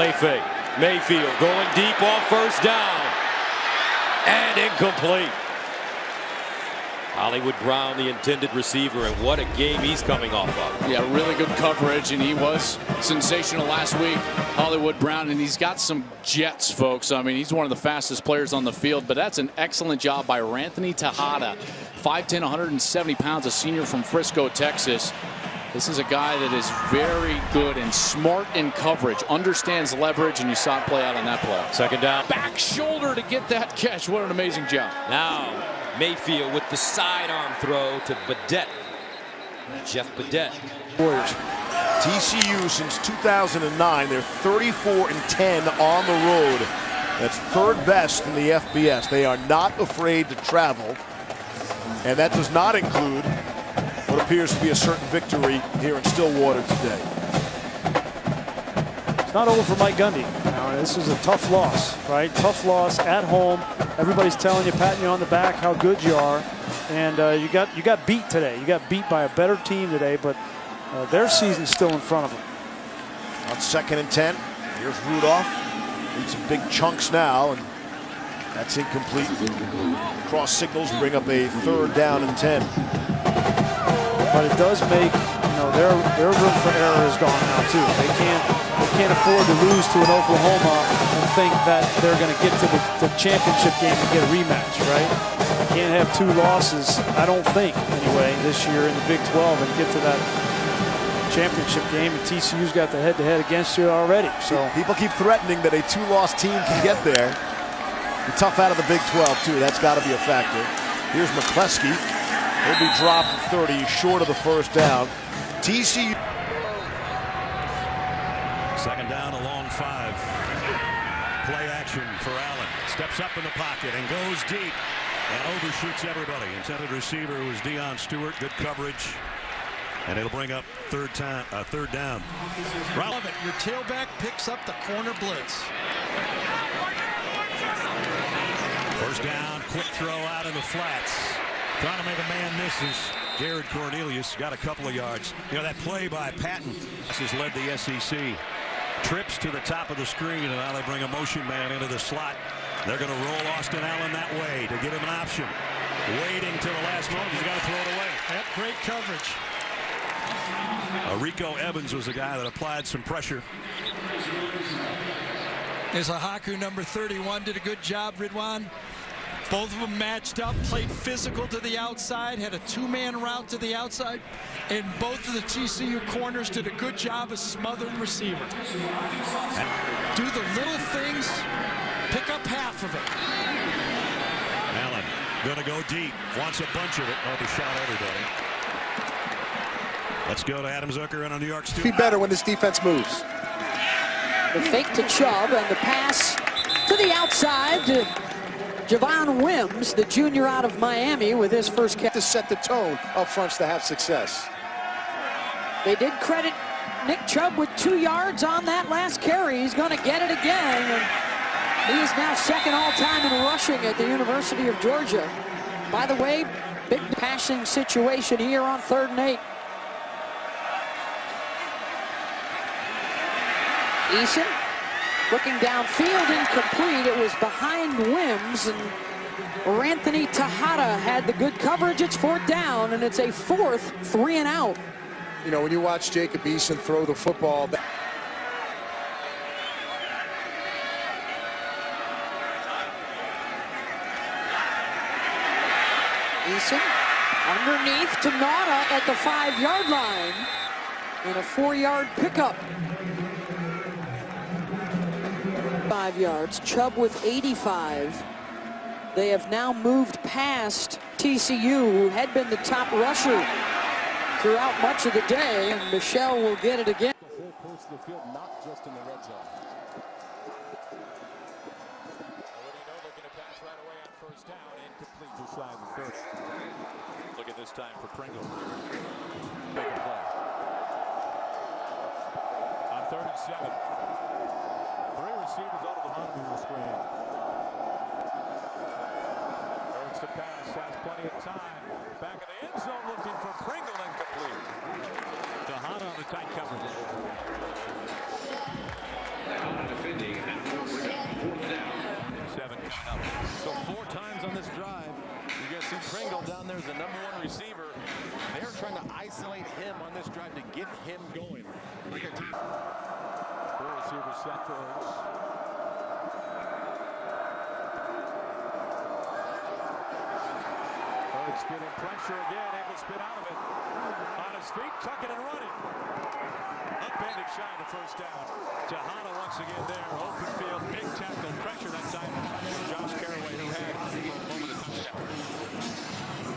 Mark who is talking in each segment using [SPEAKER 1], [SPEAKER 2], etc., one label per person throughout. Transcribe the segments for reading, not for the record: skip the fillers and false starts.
[SPEAKER 1] Play fake. Mayfield going deep off first down. And incomplete. Hollywood Brown, the intended receiver, and what a game he's coming off of.
[SPEAKER 2] Yeah, really good coverage, and he was sensational last week, Hollywood Brown, and he's got some jets, folks. I mean, he's one of the fastest players on the field, but that's an excellent job by Ranthony Texada, 5'10", 170 pounds, a senior from Frisco, Texas. This is a guy that is very good and smart in coverage, understands leverage, and you saw it play out on that play.
[SPEAKER 1] Second down.
[SPEAKER 2] Back shoulder to get that catch. What an amazing job.
[SPEAKER 1] Now Mayfield with the sidearm throw to Dede. Jeff Dede.
[SPEAKER 3] Warriors. TCU since 2009, they're 34-10 on the road. That's third best in the FBS. They are not afraid to travel, and that does not include what appears to be a certain victory here in Stillwater today.
[SPEAKER 4] It's not over for Mike Gundy. Now, this is a tough loss, right? Tough loss at home. Everybody's telling you, patting you on the back, how good you are, and you got beat today. You got beat by a better team today, but their season's still in front of them.
[SPEAKER 3] On 2nd and 10, here's Rudolph. Needs some big chunks now, and that's incomplete. Cross signals bring up a 3rd down and 10.
[SPEAKER 4] But it does make, their room for error is gone now too. They can't afford to lose to an Oklahoma and think that they're going to get to the championship game and get a rematch, right? They can't have 2 losses, I don't think, anyway, this year in the Big 12 and get to that championship game. And TCU's got the head-to-head against you already. So
[SPEAKER 3] people keep threatening that a 2-loss team can get there. Be tough out of the Big 12 too. That's got to be a factor. Here's McCleskey. He'll be dropped at 30, short of the 1st down. TCU.
[SPEAKER 5] 2nd down, a long 5. Play action for Allen. Steps up in the pocket and goes deep and overshoots everybody. Intended receiver was Deion Stewart. Good coverage. And it'll bring up 3rd down.
[SPEAKER 6] Love it. Your tailback picks up the corner blitz.
[SPEAKER 5] 1st down, quick throw out in the flats. Trying to make a man miss is Jared Cornelius. Got a couple of yards. That play by Patton has led the SEC. Trips to the top of the screen, and now they bring a motion man into the slot. They're going to roll Austin Allen that way to give him an option. Waiting till the last moment. He's got to throw it away.
[SPEAKER 6] Yep, great coverage.
[SPEAKER 5] Rico Evans was the guy that applied some pressure.
[SPEAKER 6] There's a Haku number 31, did a good job, Ridwan. Both of them matched up, played physical to the outside, had a 2-man route to the outside, and both of the TCU corners did a good job of smothering receiver. Do the little things, pick up half of it.
[SPEAKER 5] Allen gonna go deep, wants a bunch of it. Oh, he shot everybody. Let's go to Adam Zucker and a New York student.
[SPEAKER 7] Be better when this defense moves.
[SPEAKER 8] The fake to Chubb and the pass to the outside to Javon Wims, the junior out of Miami, with his first catch.
[SPEAKER 7] To set the tone up front to have success.
[SPEAKER 8] They did credit Nick Chubb with 2 yards on that last carry. He's going to get it again. And he is now 2nd all-time in rushing at the University of Georgia. By the way, big passing situation here on 3rd and 8. Eason looking downfield, incomplete. It was behind Wims, and Ranthony Texada had the good coverage. It's 4th down, and it's a 4th 3 and out.
[SPEAKER 7] When you watch Jacob Eason throw the football.
[SPEAKER 8] Eason underneath to Nauta at the 5-yard line, and a 4-yard pickup. 5 yards. Chubb with 85. They have now moved past TCU, who had been the top rusher throughout much of the day, and Michelle will get it again.
[SPEAKER 9] The whole course of the field, not just in the red zone. Looking to pass right away on 1st down, incomplete just shy of the 30. Look at this time for Pringle. Make a play. On 3rd and 7. 3 receivers over the monitor screen. Eric's the pass, has plenty of time. Back in the end zone looking for Pringle, incomplete. Texada on the tight coverage. So 4 times on this drive, you guys see Pringle down there as the #1 receiver. They're trying to isolate him on this drive to get him going. 4 receivers set for Ertz. Ertz getting pressure again, able to spin out of it. On his feet, tucking and running. Upended shy of the first down. Texada once again there. Open field, big tackle, pressure that time. Josh Caraway, who had for a moment a touchdown.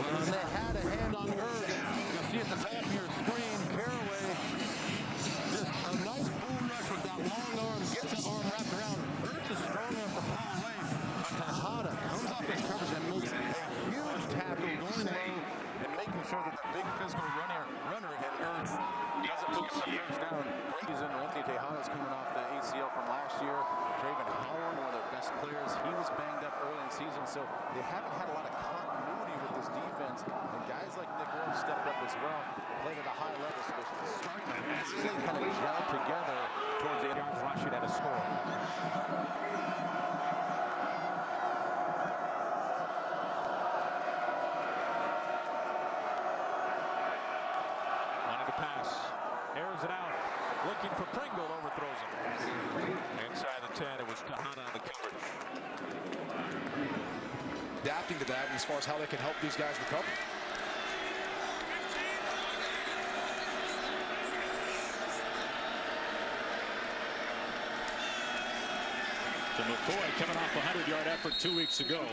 [SPEAKER 9] Well, they had a hand on Ertz. You'll see at the top of your screen, Caraway. Just a nice bull rush with that long arm. Gets that arm wrapped around. Ertz is strong enough to pull away. But Texada comes off his coverage and makes a huge tackle going low and making sure that the big physical runner again, Ertz, doesn't move the first down. Ranthony Texada is coming off the ACL from last year. Draven Howard, one of their best players, he was banged up early in the season, so they haven't had a lot of continuity with this defense. And guys like Nick Warren stepped up as well, played at a high level, so they're starting to really kind of gel together towards the 8 yards rushing at a score. Wanted to pass, airs it out. Looking for Pringle, overthrows him. Inside the 10, it was Texada on the coverage.
[SPEAKER 10] Adapting to that as far as how they can help these guys recover.
[SPEAKER 5] To McCoy coming off a 100-yard effort 2 weeks ago.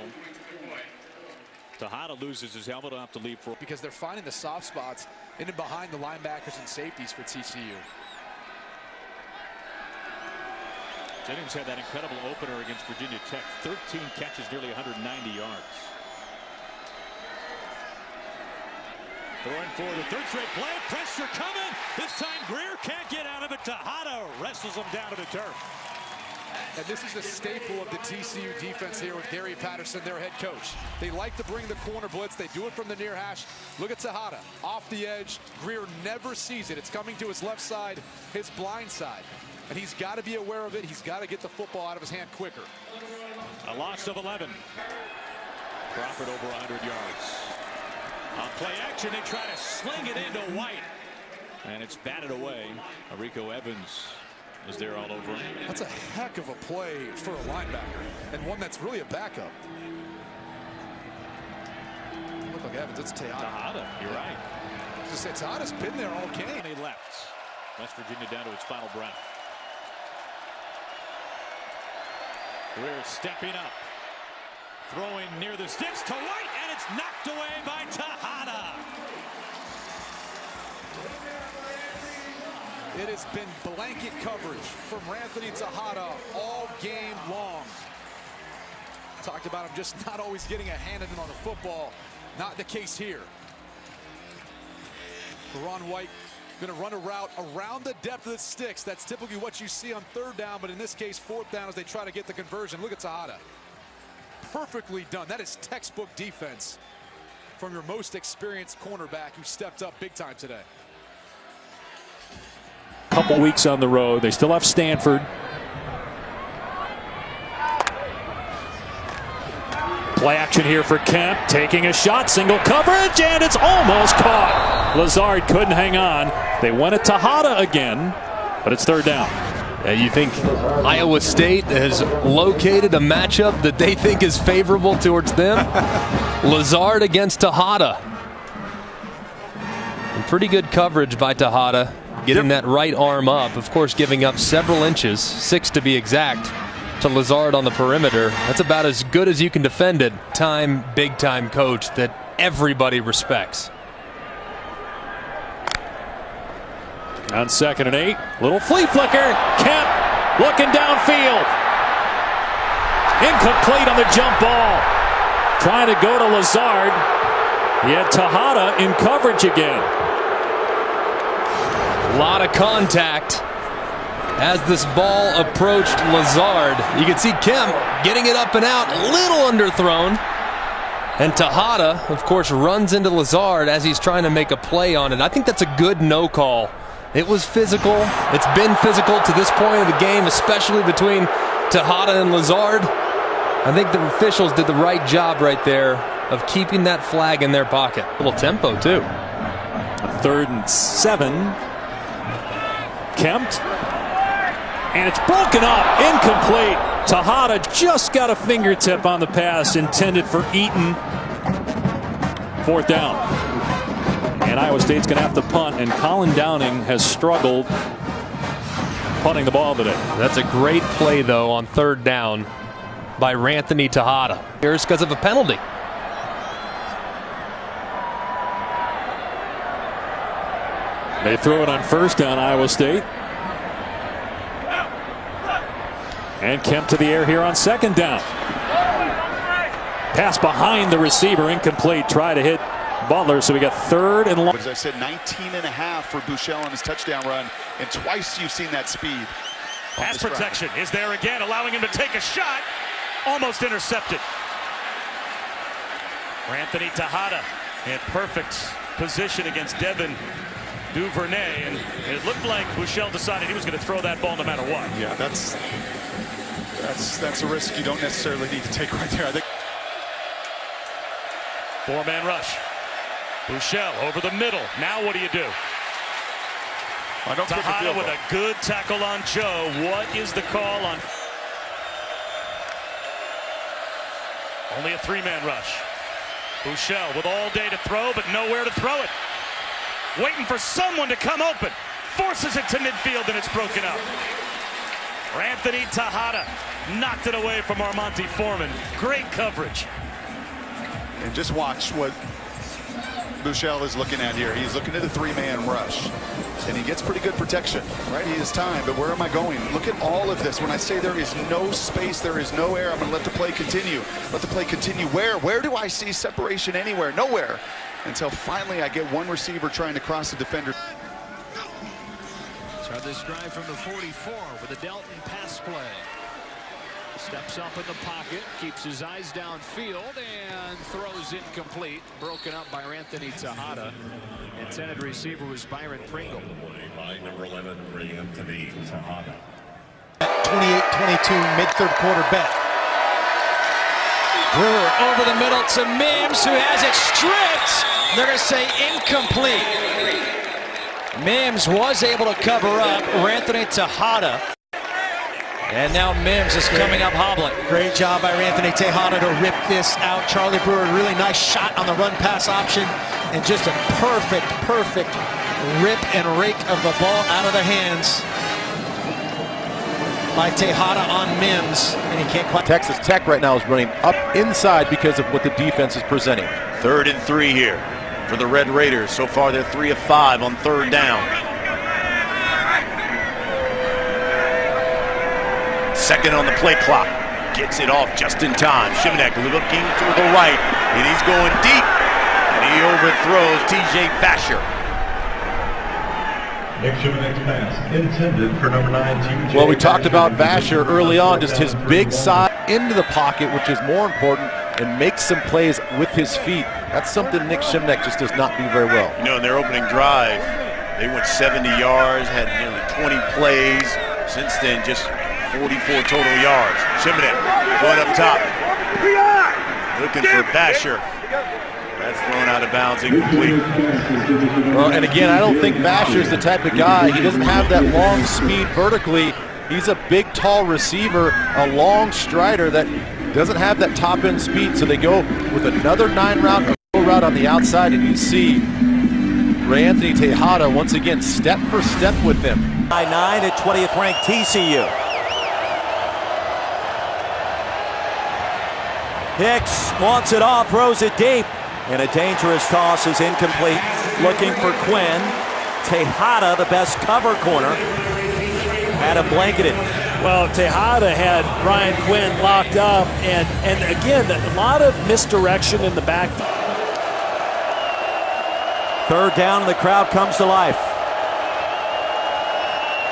[SPEAKER 5] Texada loses his helmet, will have to leave for
[SPEAKER 10] because they're finding the soft spots in and behind the linebackers and safeties for TCU.
[SPEAKER 5] Jennings had that incredible opener against Virginia Tech. 13 catches, nearly 190 yards. Throwing for the 3rd straight play. Pressure coming. This time Greer can't get out of it. Texada wrestles him down to the turf.
[SPEAKER 10] And this is a staple of the TCU defense here with Gary Patterson, their head coach. They like to bring the corner blitz. They do it from the near hash. Look at Texada off the edge. Greer never sees it. It's coming to his left side, his blind side. And he's got to be aware of it. He's got to get the football out of his hand quicker.
[SPEAKER 5] A loss of 11. Crawford over 100 yards. On play action, they try to sling it into White. And it's batted away. Rico Evans was there all over him.
[SPEAKER 10] That's a heck of a play for a linebacker. And one that's really a backup. Look like Evans, it's Texada.
[SPEAKER 5] You're right.
[SPEAKER 10] Just say Texada's been there all game.
[SPEAKER 5] He left. West Virginia down to its final breath. Greer stepping up, throwing near the sticks to White, and it's knocked away by Texada.
[SPEAKER 10] It has been blanket coverage from Ranthony Texada all game long. Talked about him just not always getting a hand in on the football. Not the case here. KaRaun White going to run a route around the depth of the sticks. That's typically what you see on 3rd down, but in this case, 4th down as they try to get the conversion. Look at Texada. Perfectly done. That is textbook defense from your most experienced cornerback who stepped up big time today.
[SPEAKER 5] Couple weeks on the road. They still have Stanford. Play action here for Kemp, taking a shot, single coverage, and it's almost caught. Lazard couldn't hang on. They went at Texada again, but it's 3rd down.
[SPEAKER 11] You think Iowa State has located a matchup that they think is favorable towards them? Lazard against Texada. And pretty good coverage by Texada, getting that right arm up. Of course, giving up several inches, 6 to be exact, to Lazard on the perimeter. That's about as good as you can defend it. Big time coach that everybody respects.
[SPEAKER 5] On 2nd and 8, little flea flicker. Kemp looking downfield. Incomplete on the jump ball. Trying to go to Lazard. Yet Texada in coverage again.
[SPEAKER 11] A lot of contact as this ball approached Lazard. You can see Kemp getting it up and out, a little underthrown. And Texada, of course, runs into Lazard as he's trying to make a play on it. I think that's a good no call It was physical. It's been physical to this point of the game, especially between Texada and Lazard. I think the officials did the right job right there of keeping that flag in their pocket. A little tempo, too.
[SPEAKER 12] 3rd and 7. Kempt. And it's broken up. Incomplete. Texada just got a fingertip on the pass intended for Eaton. 4th down. And Iowa State's going to have to punt, and Colin Downing has struggled punting the ball today.
[SPEAKER 11] That's a great play, though, on 3rd down by Ranthony Texada. Here's because of a penalty.
[SPEAKER 12] They throw it on 1st down, Iowa State. And Kemp to the air here on 2nd down. Pass behind the receiver, incomplete. Try to hit Butler, so we got 3rd and long.
[SPEAKER 13] As I said, 19.5 for Buechele on his touchdown run, and twice you've seen that speed.
[SPEAKER 5] Pass protection is there again, allowing him to take a shot. Almost intercepted. Ranthony Texada in perfect position against Devin Duvernay, and it looked like Buechele decided he was going to throw that ball no matter what.
[SPEAKER 13] Yeah, that's a risk you don't necessarily need to take right there. I think
[SPEAKER 5] 4-man rush. Buechele over the middle. Now what do you do? Texada with a good tackle on Joe. What is the call on? Only a 3-man rush. Buechele with all day to throw, but nowhere to throw it. Waiting for someone to come open. Forces it to midfield, and it's broken up. Ranthony Texada knocked it away from Armonte Foreman. Great coverage.
[SPEAKER 13] And just watch what Buechele is looking at here. He's looking at a 3-man rush, and he gets pretty good protection, right? He has time, but where am I going? Look at all of this. When I say there is no space, there is no air, I'm going to let the play continue. Let the play continue. Where do I see separation anywhere? Nowhere. Until finally I get one receiver trying to cross the defender.
[SPEAKER 14] So this drive from the 44 with a Delton pass play. Steps up in the pocket, keeps his eyes downfield, and throws incomplete. Broken up by Ranthony Texada. Intended receiver was Byron Pringle.
[SPEAKER 15] By number 11, Ranthony Texada.
[SPEAKER 16] 28-22 mid-3rd quarter bet.
[SPEAKER 17] Brewer over the middle to Mims, who has it stripped. They're going to say incomplete. Mims was able to cover up Ranthony Texada. And now Mims is coming up hobbling.
[SPEAKER 16] Great job by Ranthony Texada to rip this out. Charlie Brewer, really nice shot on the run pass option. And just a perfect rip and rake of the ball out of the hands by Texada on Mims. And he can't quite.
[SPEAKER 3] Texas Tech right now is running up inside because of what the defense is presenting.
[SPEAKER 18] 3rd and 3 here for the Red Raiders. So far they're 3 of 5 on 3rd down. 2nd on the play clock. Gets it off just in time. Shimanek looking to the right, and he's going deep, and he overthrows TJ Vasher.
[SPEAKER 15] Nick Shimanek's pass intended for number 9, TJ.
[SPEAKER 3] Well, we talked about Vasher early on, just his big side into the pocket, which is more important, and makes some plays with his feet. That's something Nick Shimanek just does not do very well.
[SPEAKER 18] You know, in their opening drive, they went 70 yards, had nearly 20 plays. Since then, just 44 total yards. Shimanek going up top. Looking for Vasher. That's thrown out of bounds, incomplete.
[SPEAKER 3] Well, and again, I don't think Vasher's the type of guy. He doesn't have that long speed vertically. He's a big, tall receiver, a long strider that doesn't have that top end speed. So they go with another 9-route route on the outside, and you see Ranthony Texada once again step for step with him.
[SPEAKER 19] 9 at 20th ranked TCU. Hicks wants it off, throws it deep, and a dangerous toss is incomplete. Looking for Quinn. Texada, the best cover corner, had him blanketed.
[SPEAKER 12] Well, Texada had Ryan Quinn locked up, and again, a lot of misdirection in the back.
[SPEAKER 19] 3rd down, and the crowd comes to life.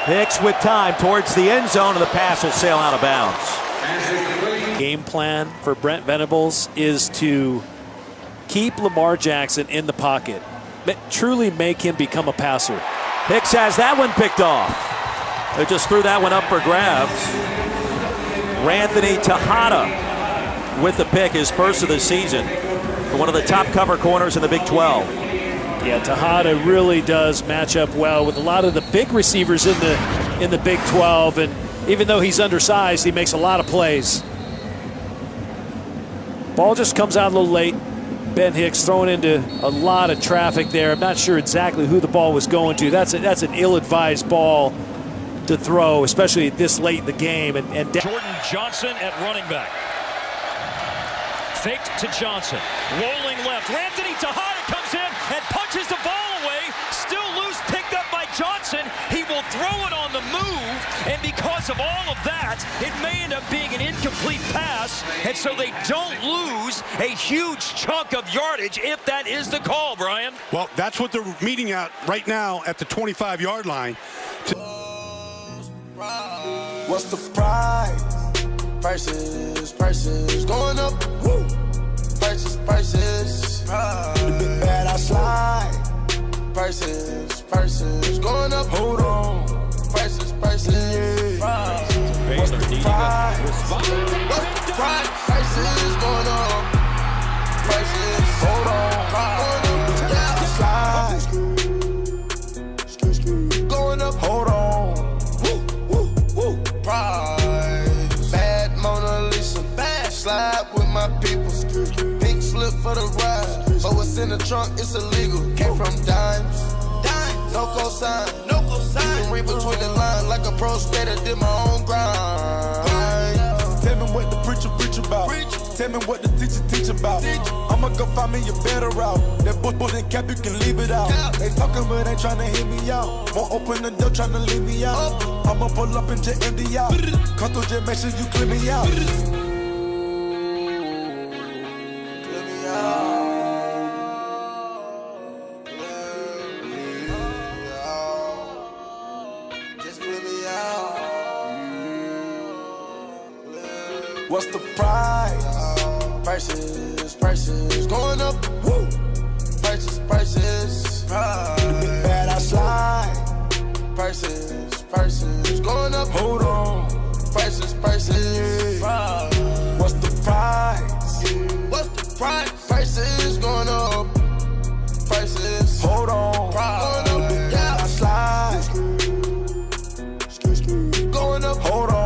[SPEAKER 19] Hicks with time towards the end zone, and the pass will sail out of bounds.
[SPEAKER 12] Game plan for Brent Venables is to keep Lamar Jackson in the pocket, truly make him become a passer.
[SPEAKER 19] Hicks has that one picked off. They just threw that one up for grabs. Ranthony Texada with the pick, his first of the season, for one of the top cover corners in the Big 12.
[SPEAKER 4] Yeah, Texada really does match up well with a lot of the big receivers in the Big 12, and even though he's undersized, he makes a lot of plays. Ball just comes out a little late. Ben Hicks thrown into a lot of traffic there. I'm not sure exactly who the ball was going to. That's an ill-advised ball to throw, especially this late in the game. And
[SPEAKER 5] Jordan Johnson at running back. Faked to Johnson. Rolling left. Ranthony Texada comes in and punches the ball away. Still loose, picked up by Johnson. He will throw it on the move, and because of all of that, it may end up being an incomplete pass, and so they don't lose a huge chunk of yardage if that is the call, Brian.
[SPEAKER 20] Well, that's what they're meeting at right now at the 25-yard line.
[SPEAKER 21] What's the price? Prices going up. Woo. Prices. The big bad I slide. Prices going up. Hold on. Prices. Yeah. What's the price? What's the price? Prices going up. Prices. Hold on. Slide. Going up. Hold on. Woo. Price. Bad Mona Lisa. Bad slide with my people. Pink slip for the ride. But what's in the trunk, it's illegal. Came from dimes. No cosign. You can read between the lines like a pro skater. Did my own grind. Tell me what the preacher about. Tell me what the teach about. I'ma go find me a better route. That book and cap, you can leave it out. They talking but ain't trying to hit me out. Won't open the door trying to leave me out. I'ma pull up and just empty out. Come through, just make sure you clear me out. What's the price? Prices going up. Woo. Prices. The big bad I slide. Prices going up. Hold on. Prices. Yeah. What's the price? What's the price? Prices going up. Prices. Hold on. Going up. Yeah. I slide. Going up. Hold on.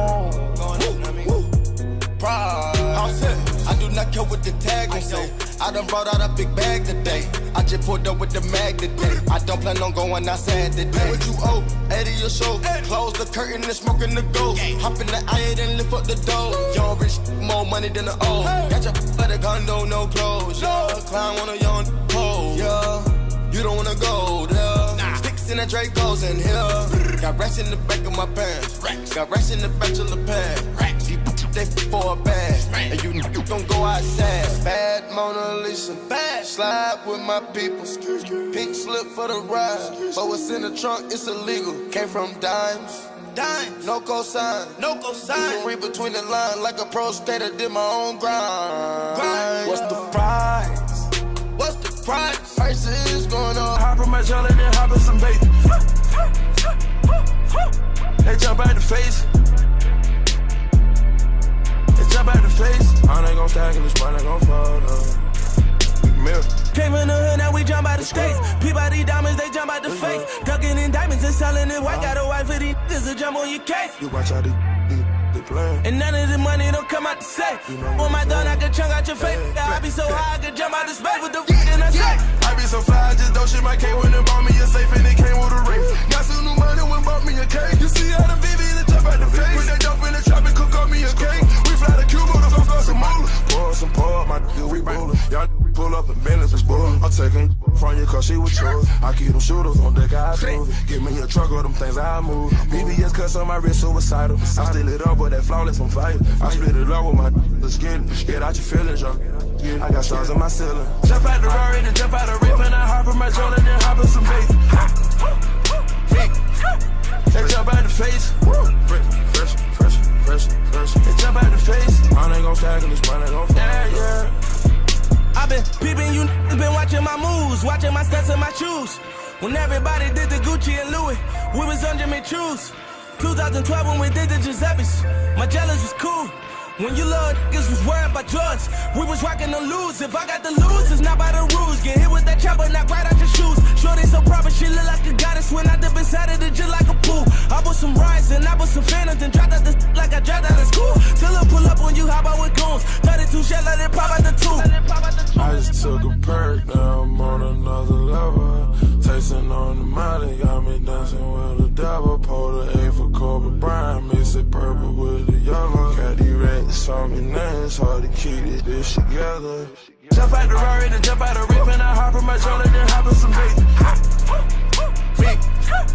[SPEAKER 21] I do not care what the tag gon' say. I done brought out a big bag today. I just pulled up with the mag today. I don't plan on going outside today. What you owe? 80 your show. Close the curtain and smoking the gold. Hop in the iron and lift up the dough. Young rich, more money than the old. Got your by the condo, no clothes. Yeah, clown on a young pole. Yeah, you don't wanna go there. Sticks in the Dracos in here. Got racks in the back of my pants. Got racks in the back of the pants. They for a bag, and you gon' go outside. Bad Mona Lisa, bad slide with my people. Pink slip for the ride, but what's in the trunk, it's illegal. Came from dimes, no cosign. You can read between the lines like a pro skater. Did my own grind. What's the price? What's the price? Prices going up. Hop in my jelly, then hop in some bait. They jump out the face. Jump out the face. I ain't gon' stack and this money gon' fall Came in the hood, now we jump out the states. Peabody diamonds, they jump out the face. Ducking in diamonds and selling it white. Got a wife for these niggas to jump on your case. You watch how they playing. And none of the money don't come out the safe. On my gun, I can chunk out your face. I be so high, I can jump out the space with the and I say. I be so fly, I just don't shit my cane when they bought me a safe and it came with a ring. Got some new money when bought me a cake. You see how the BB that jump out the face. Put that dope in the trap and cook up me a cake. We fly to Cuba to fuck up some moolah. Pour my nigga, we rollin'. Y'all pull up and Bentley's was spoilin'. I'm taking from you cause she was yours. I keep them shooters on deck, I smooth. Give me a truck or them things I move. BBS cuts on my wrist, suicidal. I still it up with that flawless on fire. I split it up with my skin. Get out your feelings, y'all. I got stars on my ceiling. Jump out the Rari, then jump out the rip, and I hop in my Jola, then hop in some bait. They jump out the face. Fresh. They jump out the face. Mine ain't gon' stack and this money gon' fall. Yeah. I been peeping, you been watching my moves, watching my steps and my shoes. When everybody did the Gucci and Louis, we was on Jimmy Choo's. 2012 when we did the Giuseppe's, my jealous was cool. When you little niggas was worried about drugs, we was rocking the lose. If I got the lose, it's not by the rules. Get hit with that chopper, knock right out your shoes. Shorty so proper, she look like a goddess. When I dip inside of it just like a pool. I put some rice and I put some phantoms and dropped out the like I dropped out of school. Till I pull up on you, how about with goons? 32 shell, let it pop out the two.
[SPEAKER 2] I just took a perk, now I'm on another level. Tasting on the mountain, got me dancing with the devil. Pulled the A for Kobe Bryant, mix it purple with the yellow. Caddy racks on me now, it's hard to keep this bitch together.
[SPEAKER 21] Jump out the Rari, then jump out the Rip, and I hop in my shoulder, then hop in some bait.